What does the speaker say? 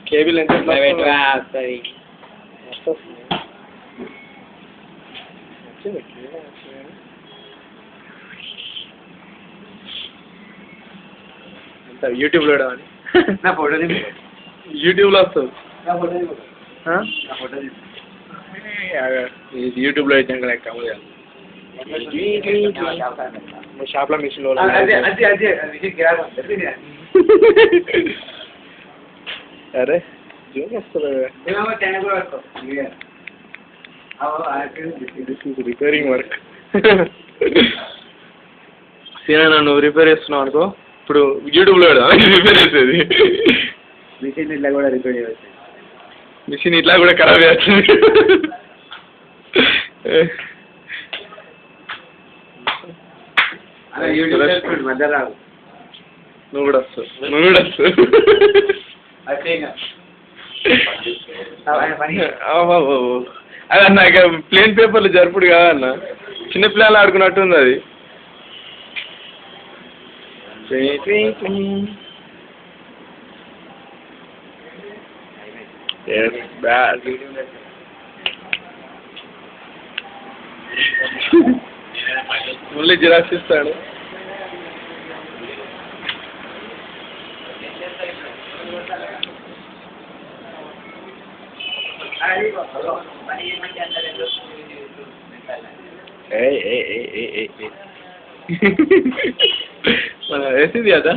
cable ఎంత వస్తుంది యూట్యూబ్లో అని నా ఫోటో యూట్యూబ్లో వస్తుంది నా ఫోటో యూట్యూబ్లో వచ్చాక లెక్క షాప్లో మిషన్లో అరే జూమ్ వస్తుంది రిపేరింగ్ వర్క్ సీనా నువ్వు రిపేర్ చేస్తున్నావు అనుకో ఇప్పుడు యూట్యూబ్లో రిపేర్ చేసేది మిషన్ ఇట్లా కూడా రిపేర్ చేయవచ్చు మిషన్ ఇట్లా కూడా ఖరాబ్ చేస్తుంది మధ్య రాదు నువ్వు కూడా వస్తావు అది అన్న ఇక ప్లేన్ పేపర్లు జరుపుడు కాదన్న చిన్నపిల్లలు ఆడుకున్నట్టుంది అది బ్యాడ్ మళ్ళీ జిరాక్స్ ఇస్తాడు మన వేసింది కదా